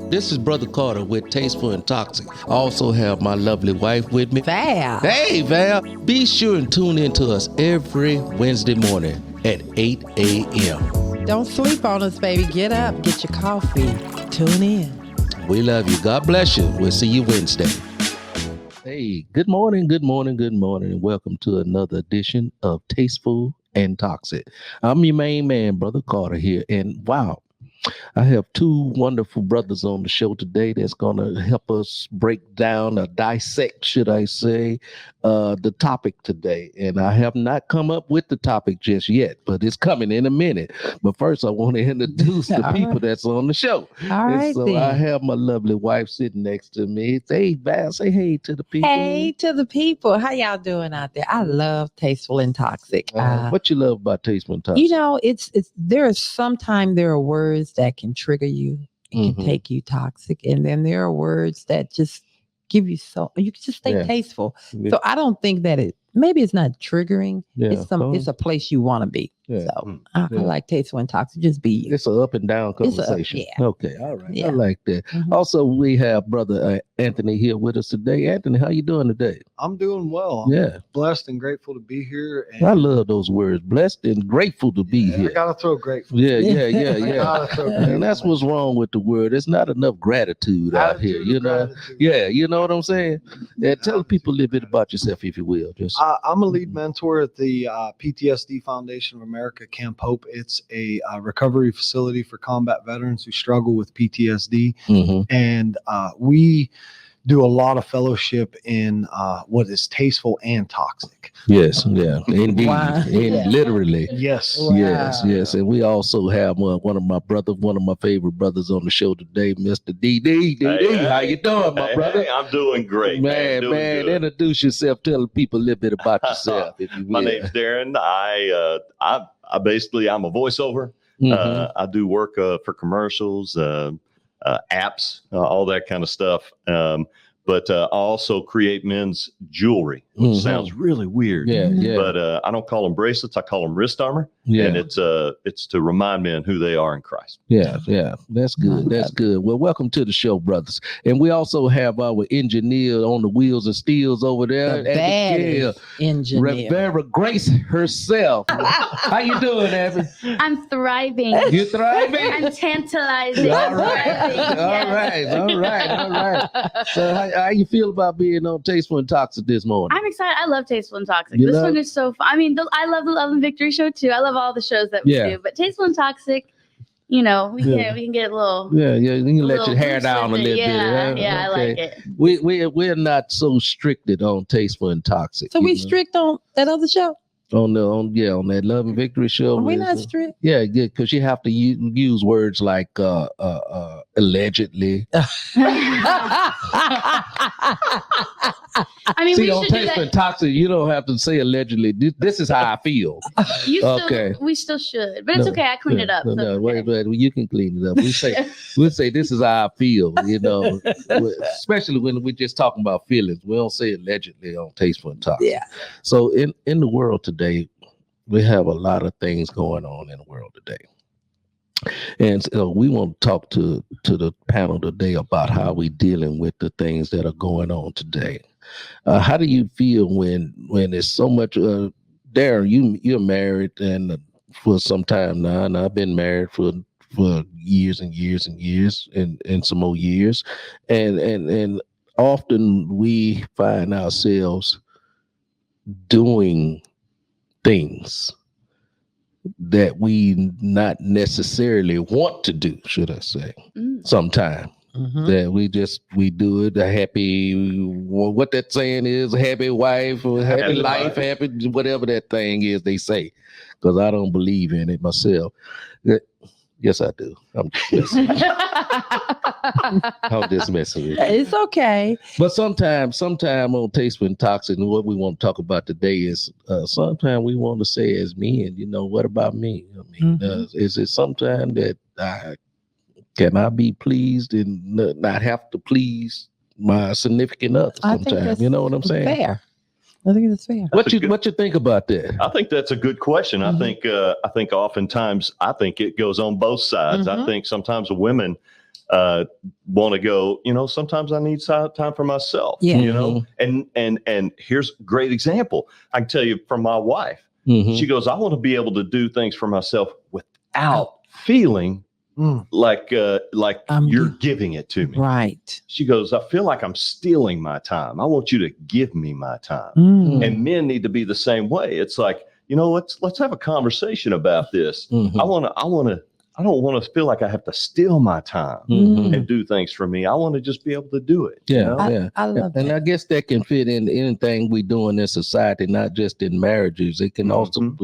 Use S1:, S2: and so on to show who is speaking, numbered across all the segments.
S1: This is Brother Carter with Tasteful and Toxic. I also have my lovely wife with me,
S2: Val.
S1: Hey, Val. Be sure and tune in to us every Wednesday morning at 8 a.m.
S2: Don't sleep on us, baby. Get up, get your coffee. Tune in.
S1: We love you. God bless you. We'll see you Wednesday. Hey, good morning, and welcome to another edition of Tasteful and Toxic. I'm your main man, Brother Carter here, and wow, I have two wonderful brothers on the show today that's going to help us break down or dissect, should I say, the topic today. And I have not come up with the topic just yet, but it's coming in a minute. But first, I want to introduce the people that's on the show.
S2: All right,
S1: so
S2: then.
S1: I have my lovely wife sitting next to me. Hey, Val, say hey to the people.
S2: Hey to the people. How y'all doing out there? I love Tasteful and Toxic.
S1: What you love about Tasteful and Toxic?
S2: You know, it's there are words that can trigger you and can take you toxic, and then there are words that just give you you can just stay tasteful.
S1: Yeah.
S2: So I don't think that maybe it's not triggering.
S1: Yeah.
S2: It's a place you want to be.
S1: Yeah.
S2: So I like Tasteful and Toxic. Just be you.
S1: It's an up and down conversation. Okay, all right.
S2: Yeah.
S1: I like that.
S2: Mm-hmm.
S1: Also, we have Brother Anthony here with us today. Anthony, how you doing today?
S3: I'm doing well.
S1: Yeah.
S3: Blessed and grateful to be here. And
S1: I love those words. Blessed and grateful to be here.
S3: I gotta throw grateful.
S1: Yeah.
S3: And
S1: And that's what's wrong with the word. There's not enough gratitude out here, you know? Yeah, you know what I'm saying? Yeah, tell people a little bit about yourself, if you will. Just
S3: I'm a lead mentor at the PTSD Foundation of America, Camp Hope. It's a recovery facility for combat veterans who struggle with PTSD. And we do a lot of fellowship in what is tasteful and toxic.
S1: yes, yeah, indeed,
S2: Wow.
S1: literally.
S3: Yes.
S2: Wow.
S1: Yes, and we also have one of my favorite brothers on the show today, Mr. DD. DD, how you doing, my brother?
S4: Hey, I'm doing great,
S1: Man,
S4: good.
S1: introduce yourself. Tell people a little bit about yourself, if you will.
S4: My name's Darren. I basically I'm a voiceover. I do work for commercials, apps, all that kind of stuff. But I also create men's jewelry, which sounds really weird.
S1: Yeah.
S4: But I don't call them bracelets. I call them wrist armor.
S1: Yeah.
S4: And it's to remind men who they are in Christ.
S1: Yeah. That's good. That's good. Well, welcome to the show, brothers. And we also have our engineer on the wheels and steels over there.
S2: The baddest engineer.
S1: Rivera Grace herself. How you doing, Abby?
S5: I'm thriving.
S1: You thriving?
S5: I'm tantalizing.
S1: All right. So how you feel about being on Tasteful and Toxic this morning?
S5: I'm excited. I love Tasteful and Toxic.
S1: You
S5: This
S1: love-
S5: one is so fun. I mean, I love the Love and Victory show too. I love all the shows that we do. But Tasteful and Toxic, we can get a little.
S1: Yeah. You can let
S5: little
S1: your hair
S5: loose
S1: down a
S5: with
S1: little
S5: it.
S1: bit. Huh?
S5: Yeah,
S1: Okay.
S5: I like it.
S1: We're not so stricted on Tasteful and Toxic.
S2: So
S1: you
S2: we
S1: know?
S2: strict on that other show?
S1: on that Love and Victory show.
S2: Are we not strict?
S1: Yeah, because you have to use words like allegedly.
S5: I mean,
S1: See,
S5: we
S1: on
S5: should do
S1: Tasteful and
S5: that.
S1: Toxic, you don't have to say allegedly. This is how I feel.
S5: We still should, but it's okay. I clean it up. So
S1: No,
S5: it's okay.
S1: wait, you can clean it up. We'll say this is how I feel, especially when we're just talking about feelings. We don't say allegedly on Tasteful and Toxic.
S2: Yeah.
S1: So in the world today, we have a lot of things going on in the world today. And so we want to talk to the panel today about how we're dealing with the things that are going on today. How do you feel when there's so much? Darren, you're married and for some time now, and I've been married for years and years and years and some more years, and often we find ourselves doing things that we not necessarily want to do, should I say? Sometime that we do it. A happy, what that saying is, a happy wife or happy life, happy whatever that thing is they say. Because I don't believe in it myself. Yes, I do. I'm just messing with you.
S2: It's okay.
S1: But sometime on Tasteful and Toxic, and what we want to talk about today is sometimes we want to say as men, what about me? I mean, is it sometime that can I be pleased and not have to please my significant other sometimes? You know what I'm saying?
S2: Fair. I think it's fair.
S1: What you think about that?
S4: I think that's a good question. I think oftentimes it goes on both sides. I think sometimes women want to go, sometimes I need time for myself, and here's a great example. I can tell you from my wife. She goes, I want to be able to do things for myself without feeling like you're giving it to me.
S2: Right.
S4: She goes, I feel like I'm stealing my time. I want you to give me my time. And men need to be the same way. It's like, let's have a conversation about this. I don't want to feel like I have to steal my time and do things for me. I want to just be able to do it.
S2: I love that.
S1: And I guess that can fit in anything we do in this society, not just in marriages. It can also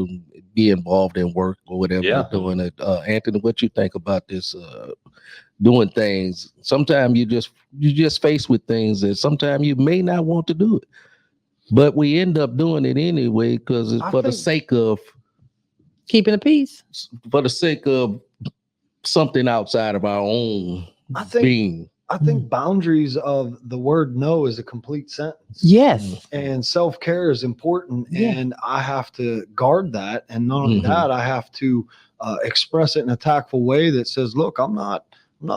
S1: be involved in work or whatever you're doing. Anthony, what you think about this? Doing things. Sometimes you just faced with things that sometimes you may not want to do it, but we end up doing it anyway because it's for the sake of
S2: keeping the peace,
S1: for the sake of something outside of our own being.
S3: I think boundaries of the word no is a complete sentence.
S2: Yes.
S3: And self-care is important. And I have to guard that. And not only that, I have to express it in a tactful way that says, look, I'm not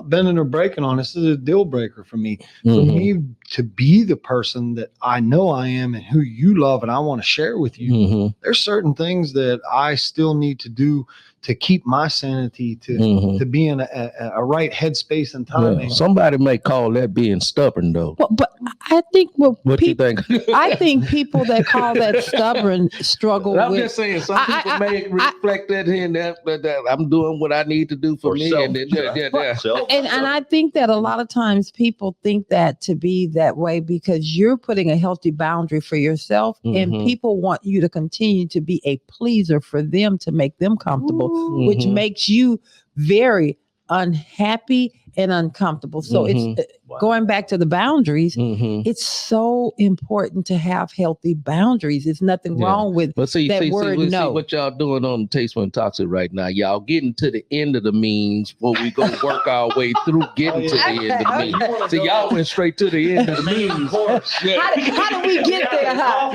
S3: bending or breaking on this. This is a deal breaker for me. For me to be the person that I know I am and who you love and I want to share with you, there's certain things that I still need to do to keep my sanity, to be in a right headspace and timing.
S1: Somebody may call that being stubborn, though.
S2: But I think
S1: what you think?
S2: I think people that call that stubborn struggle.
S1: I'm just saying, some people may reflect that in that I'm doing what I need to do for me, and
S2: I think that a lot of times people think that to be that way because you're putting a healthy boundary for yourself, and people want you to continue to be a pleaser for them to make them comfortable. Which makes you very unhappy and uncomfortable. So it's going back to the boundaries. It's so important to have healthy boundaries. There's nothing wrong with word no.
S1: See what y'all doing on Tasteful Toxic right now. Y'all getting to the end of the means before we go work our way through getting to the end of the means. So y'all went straight to the end of the means.
S2: How do we get there? Huh?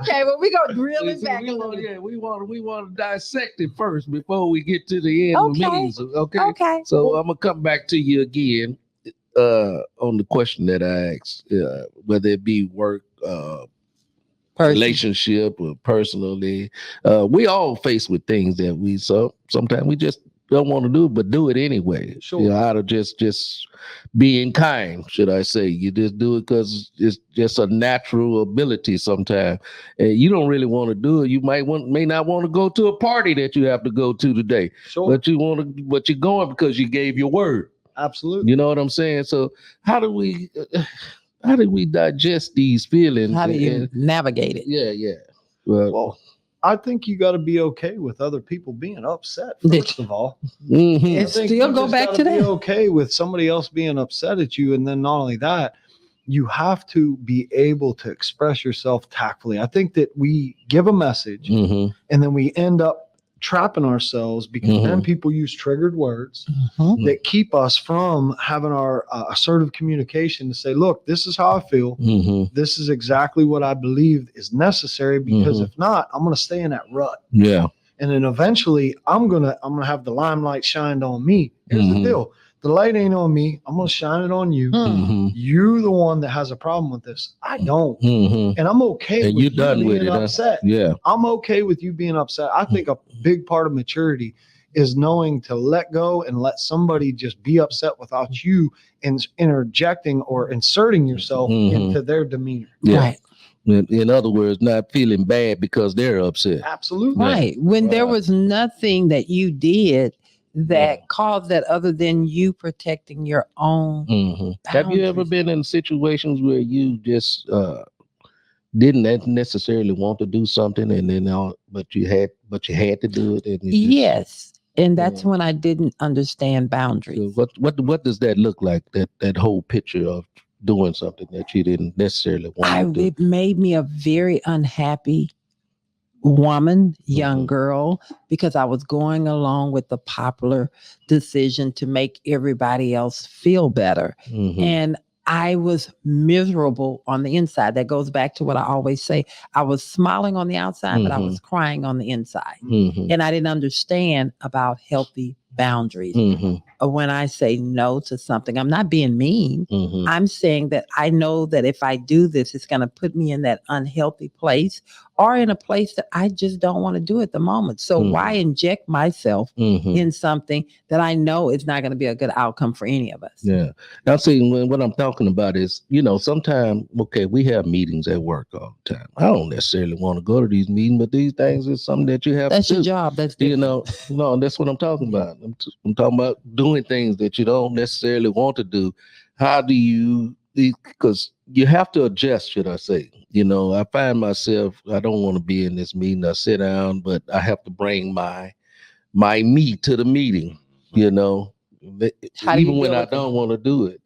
S2: Okay, well, we're going to drill it back a little bit.
S1: We want to dissect it first before we get to the end of the means. Okay. So I'm going to come back to you again on the question that I asked, whether it be work, relationship, or personally. We all face with things that sometimes we just don't want to do, but do it anyway.
S3: Sure.
S1: Out of just being kind, should I say. You just do it because it's just a natural ability sometimes. And you don't really want to do it. You may not want to go to a party that you have to go to today.
S3: Sure.
S1: But you're going because you gave your word.
S3: Absolutely.
S1: You know what I'm saying? So how do we digest these feelings?
S2: How do you navigate it?
S1: Yeah.
S3: Well, I think you got to be okay with other people being upset, first of all.
S2: And still go back to that.
S3: Be okay with somebody else being upset at you. And then not only that, you have to be able to express yourself tactfully. I think that we give a message and then we end up trapping ourselves because then people use triggered words that keep us from having our assertive communication to say, look, this is how I feel. This is exactly what I believe is necessary, because if not, I'm going to stay in that rut.
S1: Yeah.
S3: And then eventually I'm going to have the limelight shined on me. Here's the deal. The light ain't on me. I'm going to shine it on you. You're the one that has a problem with this. I don't. And I'm okay with you being upset.
S1: Yeah.
S3: I'm okay with you being upset. I think a big part of maturity is knowing to let go and let somebody just be upset without you interjecting or inserting yourself into their demeanor.
S1: Yeah. Right. In other words, not feeling bad because they're upset.
S3: Absolutely.
S2: Right. When there was nothing that you did that caused that other than you protecting your own.
S1: Have you ever been in situations where you just didn't necessarily want to do something, and then but you had to do it?
S2: Yes, and that's when I didn't understand boundaries.
S1: So what does that look like? That whole picture of doing something that you didn't necessarily want to do?
S2: It made me a very unhappy woman, young girl, because I was going along with the popular decision to make everybody else feel better. And I was miserable on the inside. That goes back to what I always say. I was smiling on the outside, but I was crying on the inside. And I didn't understand about healthy boundaries. When I say no to something, I'm not being mean. I'm saying that I know that if I do this, it's going to put me in that unhealthy place or in a place that I just don't want to do at the moment. So why inject myself in something that I know is not going to be a good outcome for any of us?
S1: Yeah. Now, see, what I'm talking about is, sometimes, okay, we have meetings at work all the time. I don't necessarily want to go to these meetings, but these things is something that you have
S2: That's
S1: to do.
S2: your job. That's different.
S1: No, that's what I'm talking about. I'm talking about doing things that you don't necessarily want to do. How do you, because you have to adjust, should I say. I find myself, I don't want to be in this meeting. I sit down, but I have to bring my me to the meeting, even when I don't want to do it.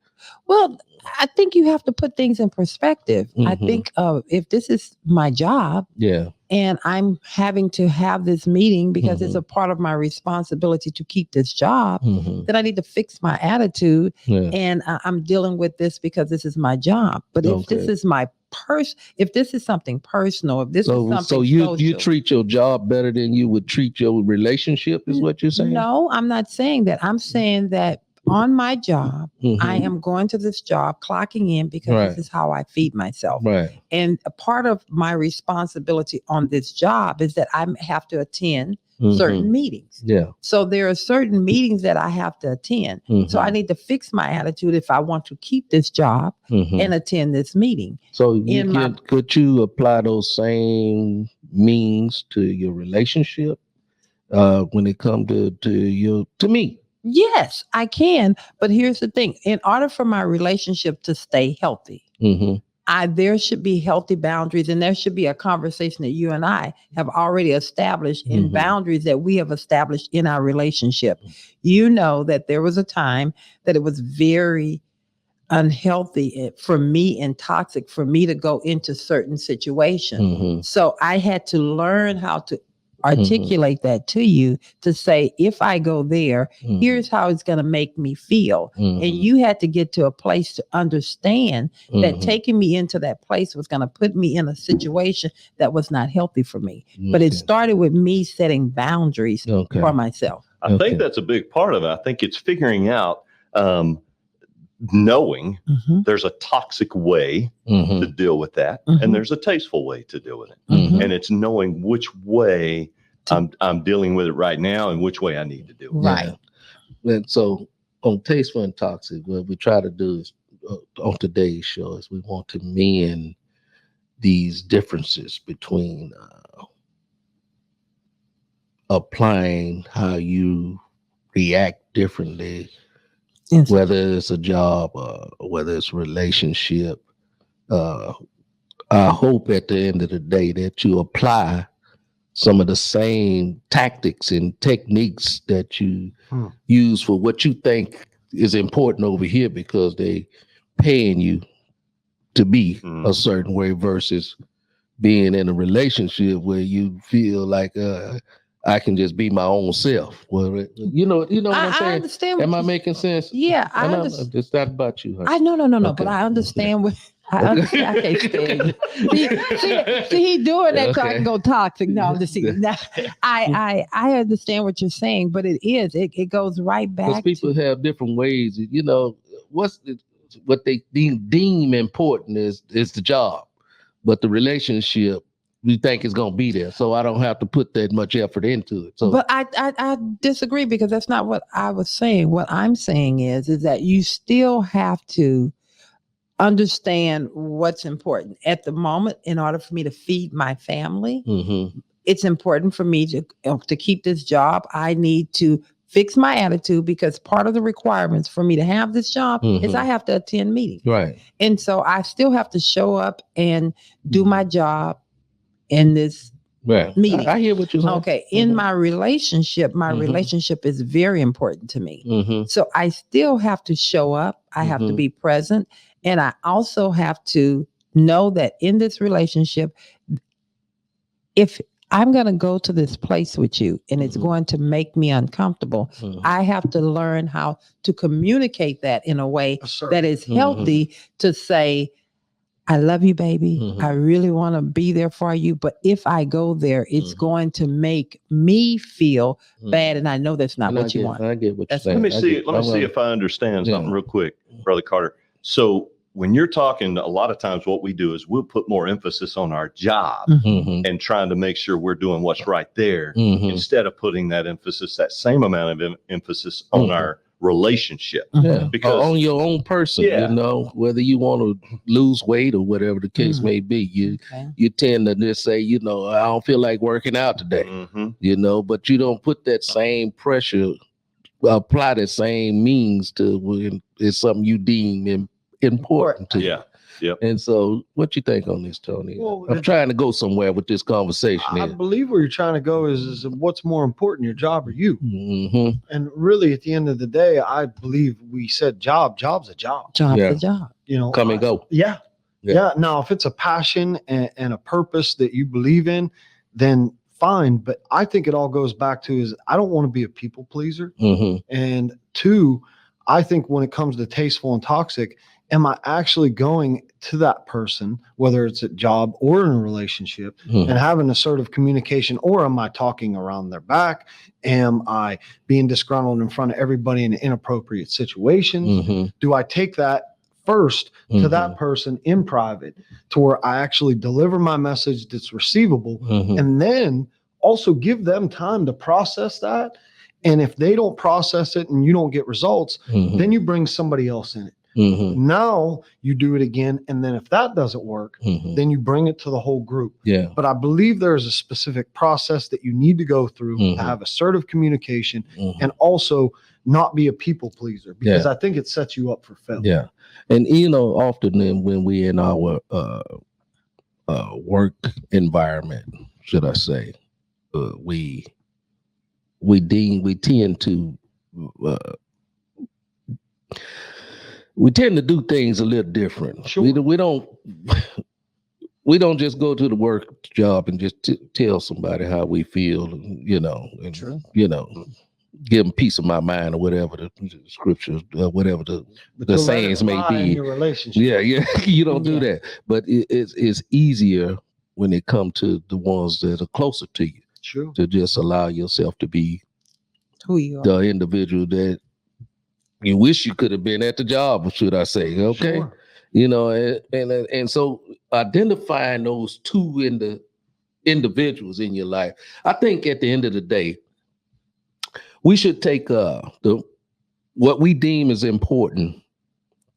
S2: Well, I think you have to put things in perspective. I think if this is my job, and I'm having to have this meeting because it's a part of my responsibility to keep this job, then I need to fix my attitude. And I'm dealing with this because this is my job. But if this is if this is something personal, if this is something
S1: so you treat your job better than you would treat your relationship, is what you're saying?
S2: No, I'm not saying that. I'm saying that on my job, I am going to this job, clocking in because this is how I feed myself. And a part of my responsibility on this job is that I have to attend certain meetings. So there are certain meetings that I have to attend. So I need to fix my attitude if I want to keep this job and attend this meeting.
S1: So could you apply those same means to your relationship when it comes to me?
S2: Yes, I can. But here's the thing. In order for my relationship to stay healthy, there should be healthy boundaries, and there should be a conversation that you and I have already established in boundaries that we have established in our relationship. You know that there was a time that it was very unhealthy for me and toxic for me to go into certain situations. So I had to learn how to articulate that to you to say, if I go there, here's how it's going to make me feel. And you had to get to a place to understand that taking me into that place was going to put me in a situation that was not healthy for me. But it started with me setting boundaries for myself.
S4: I think that's a big part of it. I think it's figuring out knowing there's a toxic way to deal with that, and there's a tasteful way to deal with it. And it's knowing which way I'm dealing with it right now and which way I need to deal with it.
S1: And so on Tasteful and Toxic, what we try to do is on today's show is we want to mend these differences between applying how you react differently, whether it's a job or whether it's a relationship. I hope at the end of the day that you apply some of the same tactics and techniques that you use for what you think is important over here because they paying you to be a certain way versus being in a relationship where you feel like I can just be my own self. Well, you know what I'm saying?
S2: I understand.
S1: Am I making sense?
S2: Yeah, I understand.
S1: It's not about you.
S2: Huh? No. Okay. But I understand what. I understand. I can't stand it. See, he doing that so I can go toxic. No, I'm just kidding. I understand what you're saying, but it goes right back.
S1: Because people have different ways. What they deem important is the job, but the relationship we think is going to be there, so I don't have to put that much effort into it. So,
S2: but I disagree because that's not what I was saying. What I'm saying is that you still have to understand what's important at the moment in order for me to feed my family. It's important for me to keep this job. I need to fix my attitude because part of the requirements for me to have this job is I have to attend meetings.
S1: Right.
S2: And so I still have to show up and do my job in this meeting.
S1: I hear what you're saying.
S2: Okay. In my relationship, relationship is very important to me. So I still have to show up. I have to be present. And I also have to know that in this relationship, if I'm going to go to this place with you and it's going to make me uncomfortable, I have to learn how to communicate that in a way that is healthy to say, I love you, baby. I really want to be there for you. But if I go there, it's going to make me feel bad. And I know that's not what you want.
S1: I get what you're saying.
S4: Let me see if I understand something real quick, Brother Carter. So when you're talking, a lot of times what we do is we'll put more emphasis on our job and trying to make sure we're doing what's right there instead of putting that same amount of emphasis on our relationship.
S1: Because on your own person, you know, whether you want to lose weight or whatever the case may be, you tend to just say, you know, I don't feel like working out today, you know, but you don't put that same pressure, apply the same means to when it's something you deem important to you. And so what you think on this, Tony? Well, I'm trying to go somewhere with this conversation.
S3: I believe where you're trying to go is what's more important, your job or you? And really, at the end of the day, I believe we said job's a job.
S2: Job's a job.
S3: You know,
S1: come and go.
S3: Yeah. Now, if it's a passion and a purpose that you believe in, then fine. But I think it all goes back to is I don't want to be a people pleaser. And two, I think when it comes to Tasteful and Toxic, am I actually going to that person, whether it's a job or in a relationship, and having assertive communication, or am I talking around their back? Am I being disgruntled in front of everybody in inappropriate situations? Do I take that first to that person in private to where I actually deliver my message that's receivable and then also give them time to process that? And if they don't process it and you don't get results, then you bring somebody else in it. Now you do it again. And then if that doesn't work, then you bring it to the whole group. But I believe there is a specific process that you need to go through to have assertive communication and also not be a people pleaser, because I think it sets you up for failure.
S1: And, you know, often when we're in our work environment, should I say, we tend to do things a little different. We don't just go to the work job and just tell somebody how we feel, you know, and you know, give them peace of my mind or whatever the scriptures, whatever the sayings may be. You don't do that. But it's easier when it comes to the ones that are closer to you. To just allow yourself to be
S2: who you are,
S1: the individual that you wish you could have been at the job, should I say? Okay, you know, and so identifying those two individuals in your life, I think at the end of the day, we should take what we deem as important,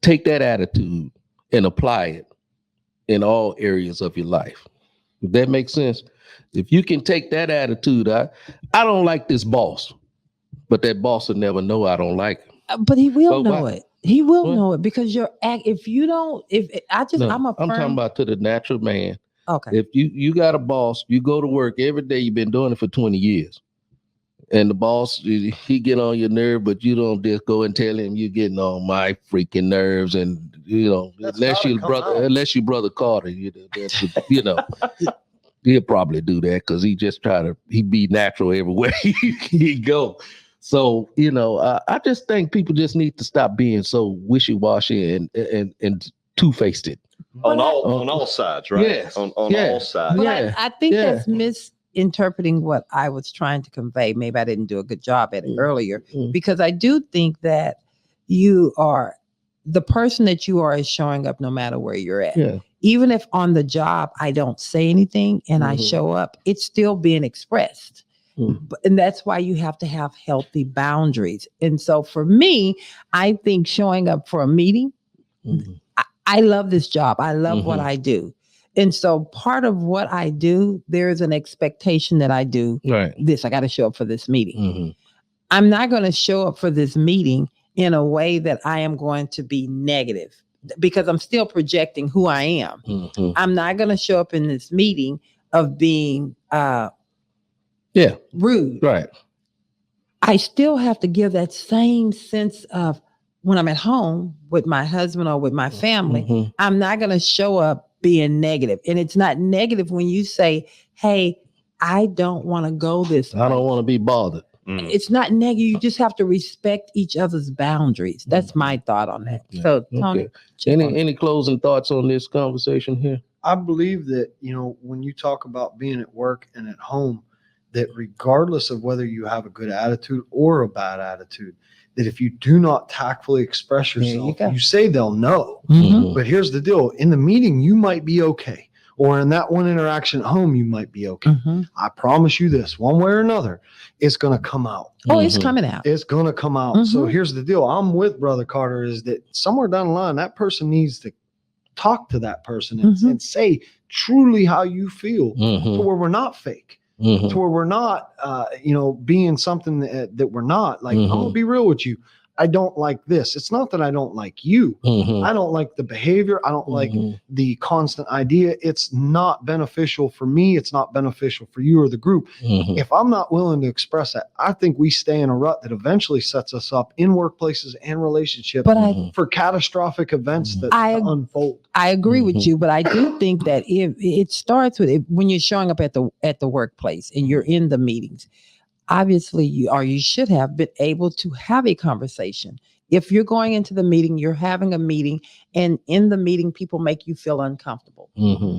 S1: take that attitude and apply it in all areas of your life. If that makes sense, if you can take that attitude, I don't like this boss, but that boss will never know I don't like him.
S2: But he will know it. He will know it because if you don't, I'm talking about
S1: to the natural man.
S2: Okay.
S1: If you got a boss, you go to work every day, you've been doing it for 20 years. And the boss, he get on your nerve, but you don't just go and tell him you're getting on my freaking nerves. And, you know, unless you Brother Carter, you know, he'll probably do that because he be natural everywhere he go. So, you know, I just think people just need to stop being so wishy-washy and two-faced it.
S4: On all sides, right?
S1: Yes.
S4: On all sides.
S2: But I think that's misinterpreting what I was trying to convey. Maybe I didn't do a good job at it earlier, because I do think that the person that you are is showing up no matter where you're at. Even if on the job I don't say anything and I show up, it's still being expressed. And that's why you have to have healthy boundaries. And so for me, I think showing up for a meeting, I love this job. I love what I do. And so part of what I do, there is an expectation that I do this. I got to show up for this meeting. I'm not going to show up for this meeting in a way that I am going to be negative, because I'm still projecting who I am. I'm not going to show up in this meeting of being rude.
S1: Right.
S2: I still have to give that same sense of when I'm at home with my husband or with my family, I'm not going to show up being negative. And it's not negative when you say, hey, I don't want to go this way.
S1: I don't want to be bothered.
S2: it's not negative. You just have to respect each other's boundaries. That's my thought on that.
S1: Yeah.
S2: So, Tony,
S1: any closing thoughts on this conversation here?
S3: I believe that, when you talk about being at work and at home, that regardless of whether you have a good attitude or a bad attitude, that if you do not tactfully express yourself, you say they'll know.
S2: Mm-hmm.
S3: But here's the deal. In the meeting, you might be okay. Or in that one interaction at home, you might be okay.
S2: Mm-hmm.
S3: I promise you this, one way or another, it's going to come out.
S2: Oh, it's coming out.
S3: It's going to come out. So here's the deal. I'm with Brother Carter is that somewhere down the line, that person needs to talk to that person and say truly how you feel to where we're not fake. To where we're not, being something that we're not. Like, I'm going to be real with you. I don't like this. It's not that I don't like you. I don't like the behavior. I don't like the constant idea. It's not beneficial for me. It's not beneficial for you or the group. If I'm not willing to express that, I think we stay in a rut that eventually sets us up in workplaces and relationships for catastrophic events that unfold.
S2: I agree with you, but I do think that if it starts with when you're showing up at the workplace and you're in the meetings. Obviously, you should have been able to have a conversation. If you're going into the meeting, you're having a meeting, and in the meeting, people make you feel uncomfortable.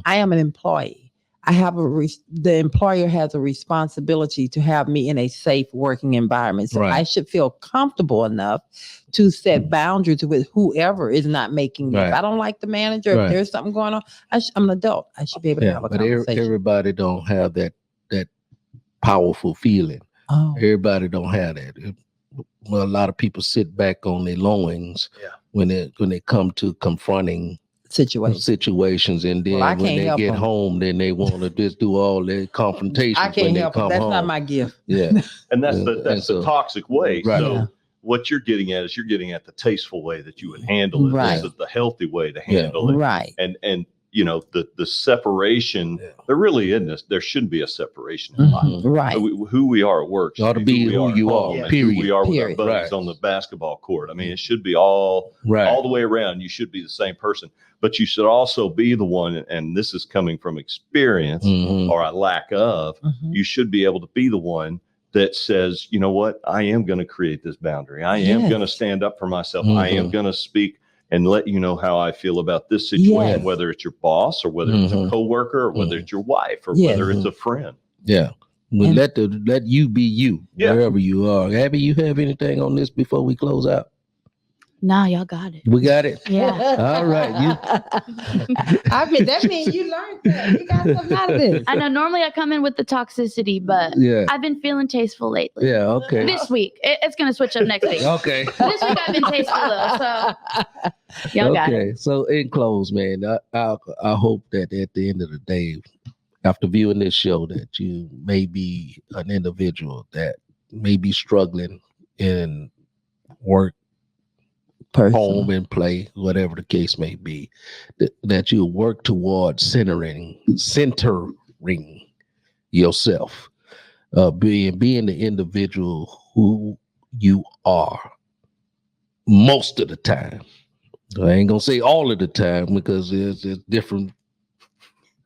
S2: I am an employee. The employer has a responsibility to have me in a safe working environment. So I should feel comfortable enough to set boundaries with whoever is not making me. If I don't like the manager, if there's something going on, I'm an adult. I should be able to have a conversation.
S1: But everybody don't have that powerful feeling. Everybody don't have that. Well, a lot of people sit back on their loins when they come to confronting situations, and then when they get home, then they want to just do all their confrontations.
S2: I can't help it. That's not my gift.
S1: Yeah,
S4: and that's the toxic way. Right. So what you're getting at is the tasteful way that you would handle it. This is the healthy way to handle it.
S2: Right.
S4: And the separation, there really isn't. There shouldn't be a separation in life.
S2: Right.
S4: Who we are at work
S1: ought to be who you are. Period.
S4: Who we are with our buddies on the basketball court. I mean, it should be all the way around. You should be the same person, but you should also be the one. And this is coming from experience or a lack of. You should be able to be the one that says, you know what, I am going to create this boundary. I am going to stand up for myself. I am going to speak and let you know how I feel about this situation, whether it's your boss or whether it's a coworker or whether it's your wife or whether it's a friend.
S1: Yeah. Well, let you be you wherever you are. Abby, you have anything on this before we close out?
S5: Nah, y'all got it.
S1: We got it?
S5: Yeah.
S1: All right.
S2: That means you learned that. You got something out of this.
S5: I know normally I come in with the toxicity, but I've been feeling tasteful lately.
S1: Yeah, okay.
S5: This week. It's going to switch up next week.
S1: Okay.
S5: This week I've been tasteful though, so y'all got it.
S1: So in close, man, I hope that at the end of the day, after viewing this show, that you may be an individual that may be struggling in work, home and play, whatever the case may be, that you work towards centering yourself, being the individual who you are most of the time. I ain't gonna say all of the time because there's different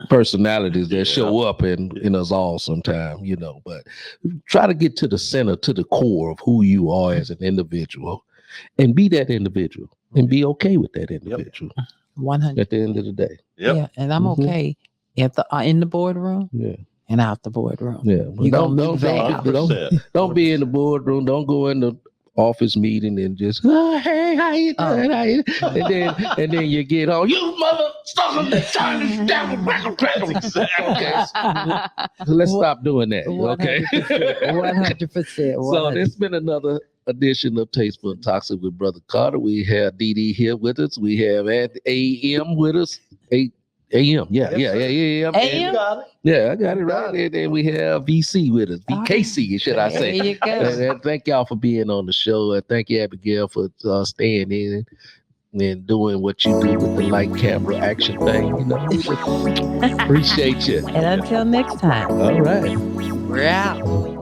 S1: personalities that show up in us all sometime, but try to get to the center, to the core of who you are as an individual. And be that individual and be okay with that individual.
S2: 100
S1: at the end of the day.
S2: Yeah, and I'm okay in the boardroom. And out the boardroom.
S1: Yeah, well, don't be in the boardroom. Don't go in the office meeting and just hey, how you doing? And then you get on, you mother sucker. Okay, so let's stop doing that. Okay,
S2: 100%.
S1: So there's been another edition of Tasteful Toxic with Brother Carter. We have Dee here with us. We have AM with us. AM. Yeah. AM. Yeah, I got it right. And then we have VC with us. VKC, should I say.
S2: There you go.
S1: And thank y'all for being on the show. And thank you, Abigail, for staying in and doing what you do with the light camera action thing. Appreciate you.
S2: And until next time.
S1: All right.
S2: We're out.